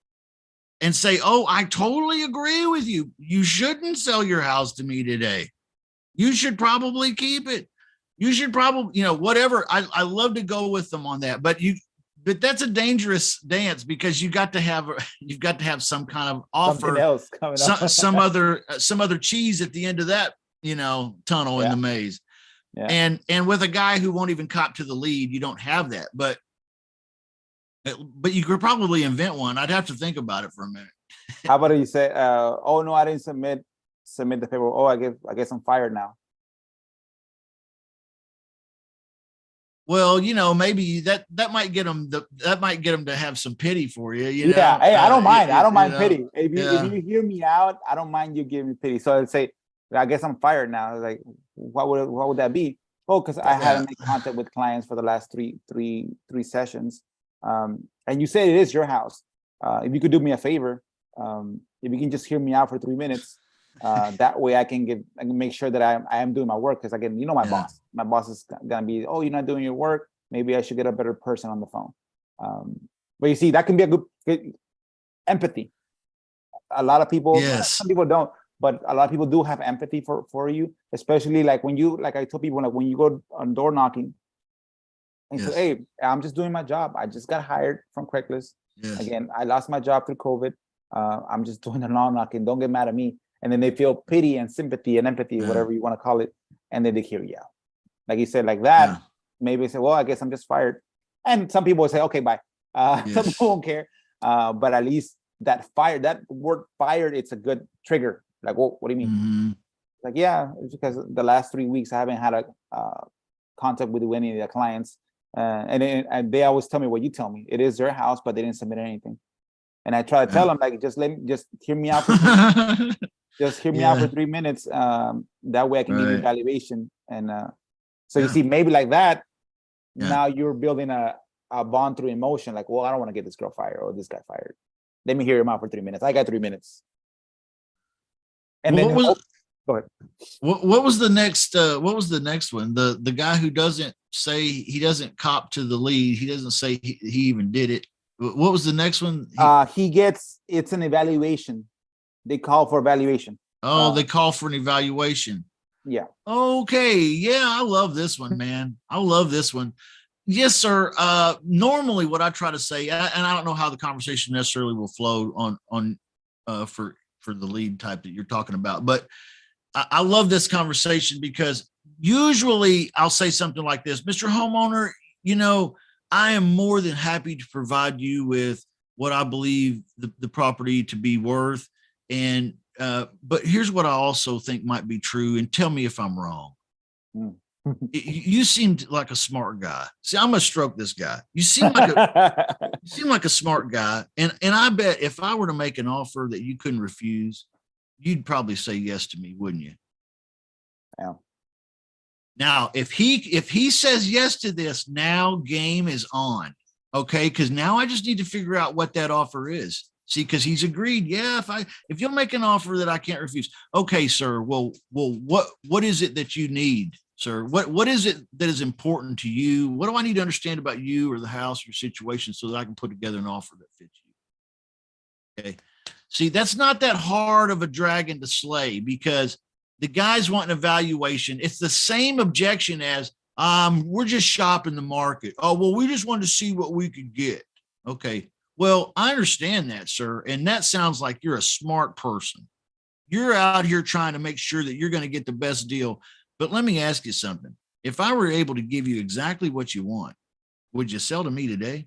and say, oh, I totally agree with you. You shouldn't sell your house to me today. You should probably keep it. You should probably, whatever. I love to go with them on that, but that's a dangerous dance because you've got to have some kind of offer, something else coming up. some other cheese at the end of that, tunnel in the maze. Yeah. And with a guy who won't even cop to the lead, you don't have that, but you could probably invent one. I'd have to think about it for a minute. How about you say, oh no, I didn't submit the paper. Oh, I guess I'm fired now. Well, maybe that might get them to have some pity for you. Yeah, hey, I don't mind. I don't mind pity. If you hear me out, I don't mind you giving me pity. So I'd say, I guess I'm fired now. I was like, what would that be? Oh, because I haven't made contact with clients for the last three sessions. And you say it is your house. If you could do me a favor, if you can just hear me out for 3 minutes, that way I can make sure that I am doing my work. Because again, my boss is gonna be, oh, you're not doing your work. Maybe I should get a better person on the phone. But you see, that can be a good empathy. A lot of people, some people don't, but a lot of people do have empathy for you, especially like I told people, like when you go on door knocking and say, hey, I'm just doing my job. I just got hired from Craigslist. Yes. Again, I lost my job through COVID. I'm just doing the door knocking. Don't get mad at me. And then they feel pity and sympathy and empathy, whatever you want to call it. And then they hear you out. Like you said, like that, maybe say, well, I guess I'm just fired. And some people will say, okay, bye. Some people won't care. But at least that word fired, it's a good trigger. Like, what do you mean? Mm-hmm. Like, yeah, it's because the last 3 weeks I haven't had contact with any of the clients. And they always tell me what you tell me. It is their house, but they didn't submit anything. And I try to tell them, like, just hear me out. Just hear me out for 3 minutes. That way I can give you evaluation. And so you see, maybe like that, now you're building a bond through emotion. Like, well, I don't want to get this girl fired or this guy fired. Let me hear him out for 3 minutes. I got 3 minutes. And then go ahead. What was the next one? The guy who doesn't say, he doesn't cop to the lead. He doesn't say he even did it. What was the next one? It's an evaluation. They call for evaluation. Oh, they call for an evaluation. Yeah. Okay. Yeah, I love this one, man. I love this one. Yes, sir. Normally what I try to say, and I don't know how the conversation necessarily will flow on for the lead type that you're talking about, but I love this conversation because usually I'll say something like this: Mr. Homeowner, I am more than happy to provide you with what I believe the property to be worth. And but here's what I also think might be true, and tell me if I'm wrong. You seemed like a smart guy. See, I'm gonna stroke this guy. You seem like a smart guy, and I bet if I were to make an offer that you couldn't refuse, you'd probably say yes to me, wouldn't you? Yeah. Now, if he says yes to this, now game is on. Okay, because now I just need to figure out what that offer is. See, because he's agreed. Yeah, if you'll make an offer that I can't refuse. Okay, sir. Well, what is it that you need, sir? What is it that is important to you? What do I need to understand about you or the house or your situation so that I can put together an offer that fits you? Okay. See, that's not that hard of a dragon to slay because the guy's wanting evaluation. It's the same objection as we're just shopping the market. Oh, well, we just wanted to see what we could get. Okay. Well, I understand that, sir. And that sounds like you're a smart person. You're out here trying to make sure that you're going to get the best deal. But let me ask you something. If I were able to give you exactly what you want, would you sell to me today?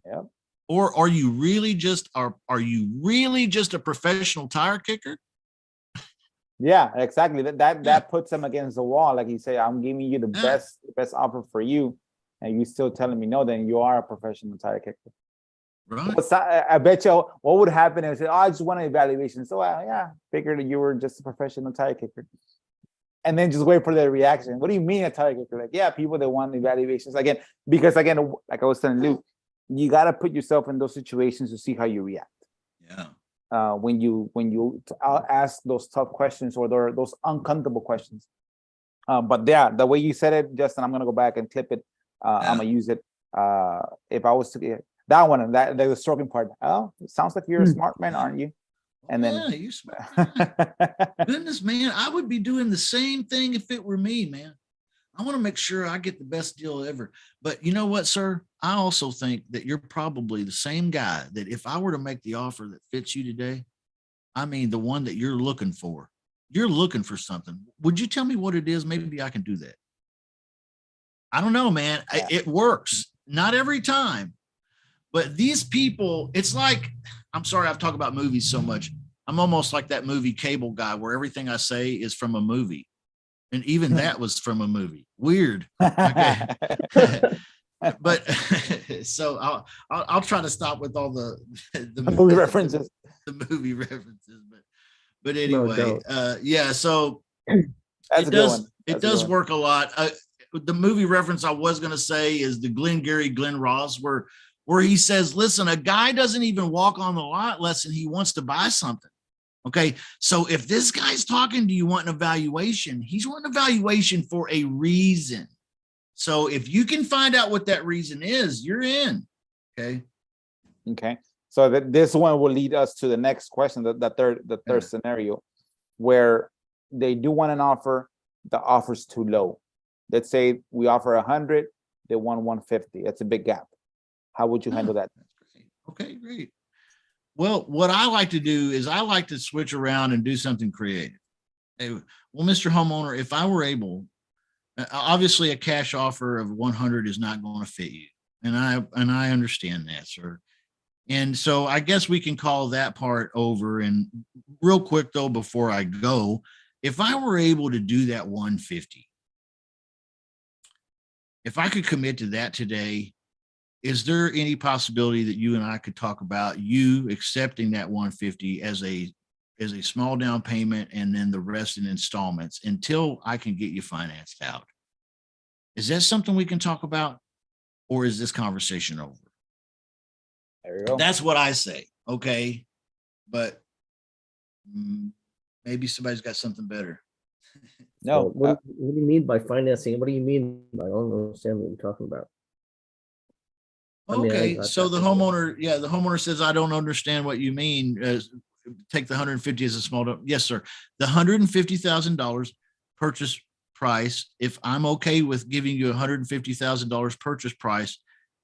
Yep. Or are you really just a professional tire kicker? Yeah, exactly. That puts them against the wall. Like you say, I'm giving you the best offer for you, and you still telling me no, then you are a professional tire kicker. Right. I bet you what would happen is, I just want an evaluation. So figured that you were just a professional tire kicker. And then just wait for their reaction. What do you mean a tire kicker? Like, yeah, people that want evaluations. Because like I was telling Lou, you got to put yourself in those situations to see how you react. Yeah. When you ask those tough questions or those uncomfortable questions. But yeah, the way you said it, Justin, I'm gonna go back and clip it. I'm gonna use it. If I was to get that one and that the stroking part. Oh, it sounds like you're a smart man, aren't you? And then you smart. Goodness, man, I would be doing the same thing if it were me, man. I want to make sure I get the best deal ever. But you know what, sir? I also think that you're probably the same guy that if I were to make the offer that fits you today, I mean, the one that you're looking for something. Would you tell me what it is? Maybe I can do that. I don't know, man. Yeah. It works. Not every time. But these people, it's like, I'm sorry, I've talked about movies so much. I'm almost like that movie Cable Guy where everything I say is from a movie. And even that was from a movie. Weird. Okay. But so I'll try to stop with all the movie references. The movie references. But anyway, so it does work a lot. The movie reference I was going to say is the Glengarry Glen Ross, where he says, listen, a guy doesn't even walk on the lot unless he wants to buy something. Okay. So if this guy's talking to you wanting an evaluation, he's wanting an evaluation for a reason. So if you can find out what that reason is, you're in. Okay. Okay. So this one will lead us to the next question, the third scenario, where they do want an offer, the offer's too low. Let's say we offer 100, they want 150. That's a big gap. How would you handle that? Okay, great. Well, what I like to do is I like to switch around and do something creative. Hey, well, Mr. Homeowner, if I were able, obviously a cash offer of 100 is not going to fit you. And I understand that, sir. And so I guess we can call that part over. And real quick though, before I go, If I were able to do that 150, if I could commit to that today, is there any possibility that you and I could talk about you accepting that 150 as a small down payment and then the rest in installments until I can get you financed out? Is that something we can talk about, or is this conversation over? There you go. That's what I say. Okay. But maybe somebody's got something better. No, What do you mean by financing? What do you mean by, I don't understand what you're talking about? I mean, Okay, so the homeowner says, I don't understand what you mean. Take the 150 as a small. Yes, sir. The $150,000 purchase price. If I'm okay with giving you $150,000 purchase price,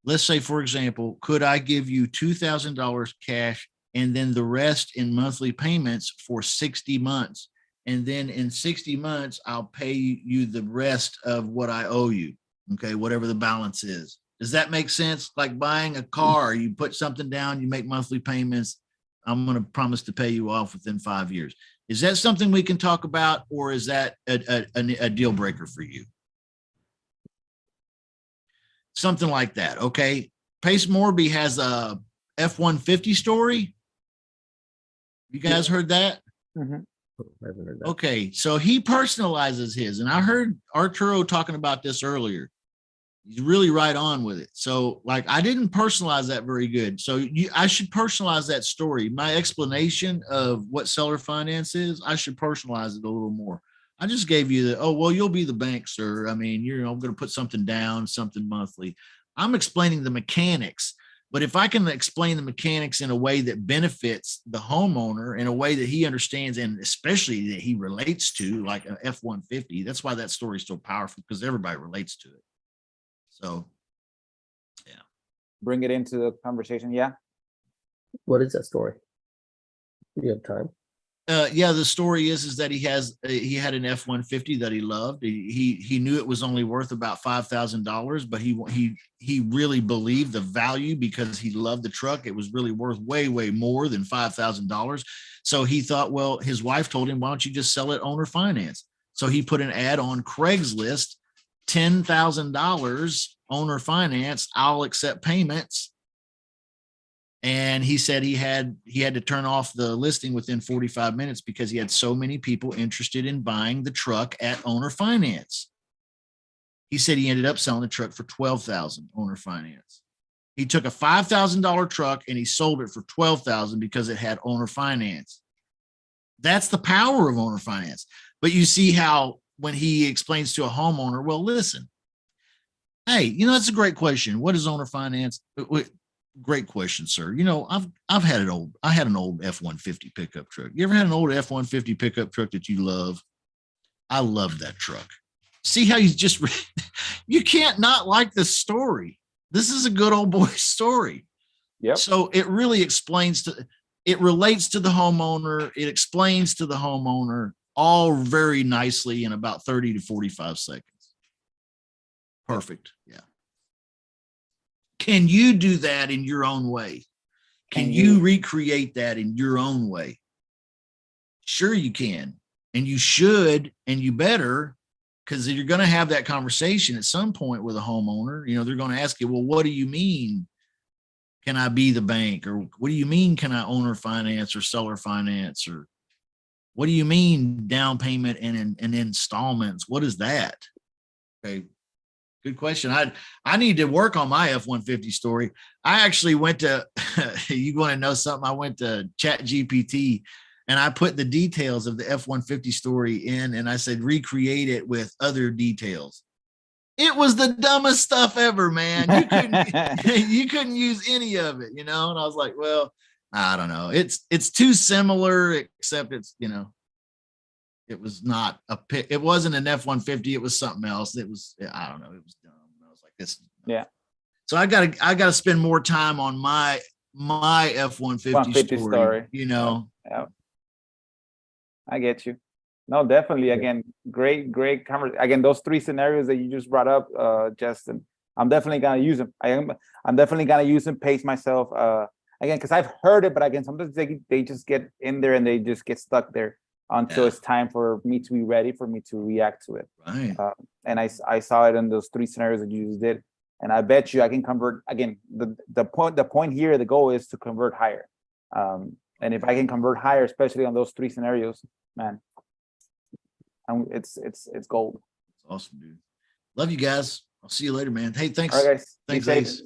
let's say, for example, could I give you $2,000 cash and then the rest in monthly payments for 60 months? And then in 60 months, I'll pay you the rest of what I owe you. Okay, whatever the balance is. Does that make sense? Like buying a car, you put something down, you make monthly payments. I'm going to promise to pay you off within 5 years. Is that something we can talk about, or is that a deal breaker for you? Something like that. Okay. Pace Morby has a F-150 story. You guys heard that? Mm-hmm. I haven't heard that. Okay. So he personalizes his, and I heard Arturo talking about this earlier. He's really right on with it. So like, I didn't personalize that very good. So I should personalize that story. My explanation of what seller finance is, I should personalize it a little more. I just gave you the, oh, well, you'll be the bank, sir. I mean, I'm going to put something down, something monthly. I'm explaining the mechanics, but if I can explain the mechanics in a way that benefits the homeowner in a way that he understands, and especially that he relates to, like an F-150, that's why that story is so powerful, because everybody relates to it. So, yeah. Bring it into the conversation. Yeah. What is that story? Do you have time? Yeah, the story is that he had an F-150 that he loved. He knew it was only worth about $5,000, but he really believed the value because he loved the truck. It was really worth way more than $5,000. So he thought, well, his wife told him, why don't you just sell it owner finance? So he put an ad on Craigslist, $10,000 owner finance. I'll accept payments. And he said he had to turn off the listing within 45 minutes because he had so many people interested in buying the truck at owner finance. He said he ended up selling the truck for $12,000 owner finance. He took a $5,000 truck and he sold it for $12,000 because it had owner finance. That's the power of owner finance. But you see how when he explains to a homeowner, well, listen, hey, that's a great question. What is owner finance? Great question, sir. I had an old F-150 pickup truck. You ever had an old F-150 pickup truck that you love? I love that truck. See how you can't not like this story. This is a good old boy story. Yep. So it really it relates to the homeowner. It explains to the homeowner all very nicely in about 30 to 45 seconds. Perfect. Yeah. Can you do that in your own way? Can you recreate that in your own way? Sure you can. And you should, and you better, because you're going to have that conversation at some point with a homeowner. They're going to ask you, well, what do you mean? Can I be the bank? Or what do you mean? Can I owner finance or seller finance? Or what do you mean down payment and installments? What is that? Okay. Good question. I need to work on my F-150 story. I actually went to, you want to know something? I went to ChatGPT and I put the details of the F-150 story in and I said, recreate it with other details. It was the dumbest stuff ever, man. You couldn't use any of it, and I was like, well, I don't know. It's too similar, except it's, it was not it wasn't an F-150. It was something else. It was, I don't know. It was dumb. I was like, this. Yeah. So I gotta spend more time on my F-150 story. Yeah. I get you. No, definitely. Again, great conversation. Again, those three scenarios that you just brought up, Justin, I'm definitely gonna use them. I'm definitely gonna use them, pace myself. Again, because I've heard it, but again, sometimes they just get in there and they just get stuck there. until Yeah. it's time for me to be ready for me to react to it. Right. And I saw it in those 3 scenarios that you just did. And I bet you I can convert again. The point here, the goal is to convert higher. And if I can convert higher, especially on those 3 scenarios, man, it's gold. Awesome, dude. Love you guys. I'll see you later, man. Hey, thanks. All right, guys. Be Thanks, safe. Ace.